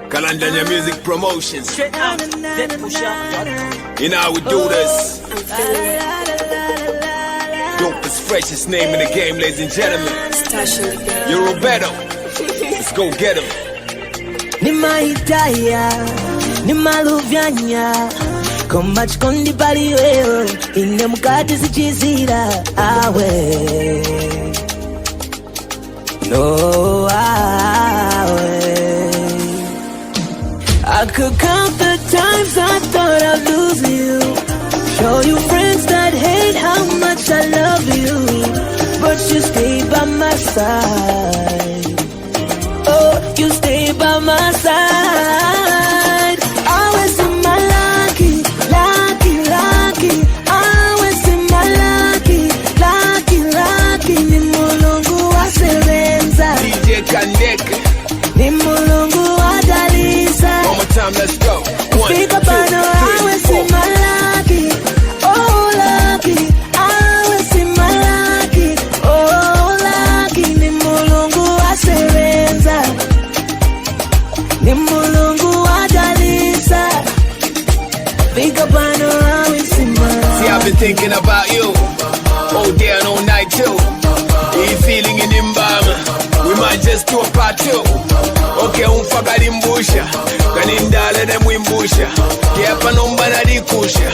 Kalandanya Music Promotions. Straight out, Deadpusher.com. You know how we do this. Dopest, freshest name in the game, ladies and gentlemen. You're Roberto. Let's go get him. Ni maitaya, ni maluvyanya Komba chikondi pali wewe Ine mukati sichizira awe No awe I could count the times I thought I'd lose you Show you friends that hate how much I love you But you stay by my side Oh, you stay by my side Always in my lucky, lucky, lucky Always in my lucky, lucky, lucky Ni mulungu wa sevenza DJ Kandeka. Ni mulungu wa dalisa One more time, let's go. 1, 2, 3, 4. Always in my lucky, oh lucky Always in my lucky, oh lucky Ni mulungu wa sevenza Ni mulungu wa dalisa Fika pano always in my lucky See, I've been thinking about you all day and all night too. You feeling in environment? We might just do a part 2. Okay, umfakali mbusha kanindale ne mwimbusha ke hapa nomba nalikusha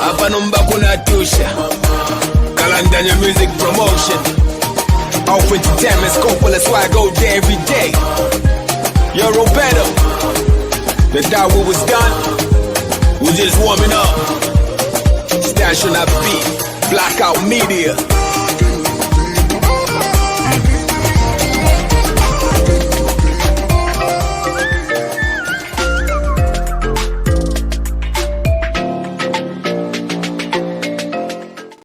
hapa nomba kunatusha. Kalandanya Music Promotion. Off entertainment scope, that's why I go there every day. You're Roberto. The thought we was done. We just warming up. Stash on that beat. Blackout Media.